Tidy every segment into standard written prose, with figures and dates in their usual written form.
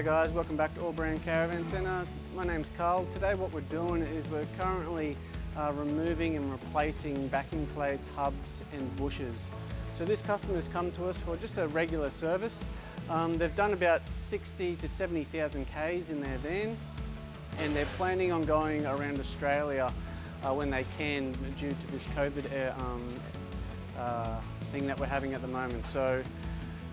G'day guys, welcome back to AllBrand Caravan Centre. My name's Carl. Today what we're doing is we're currently removing and replacing backing plates, hubs and bushers. So this customer's come to us for just a regular service. They've done about 60 to 70,000 Ks in their van, and they're planning on going around Australia when they can, due to this COVID thing that we're having at the moment. So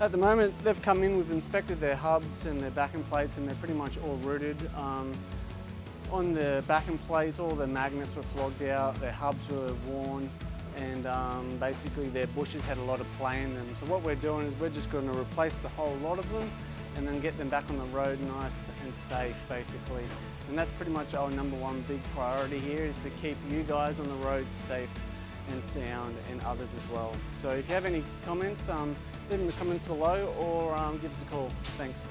at the moment they've come in, we've inspected their hubs and their backing plates, and they're pretty much all rooted. On the backing plates, all the magnets were flogged out, their hubs were worn, and basically their bushers had a lot of play in them. So what we're doing is we're just going to replace the whole lot of them and then get them back on the road nice and safe, basically. And that's pretty much our number one big priority here, is to keep you guys on the road safe and sound, and others as well. So if you have any comments, leave them in the comments below, or give us a call. Thanks.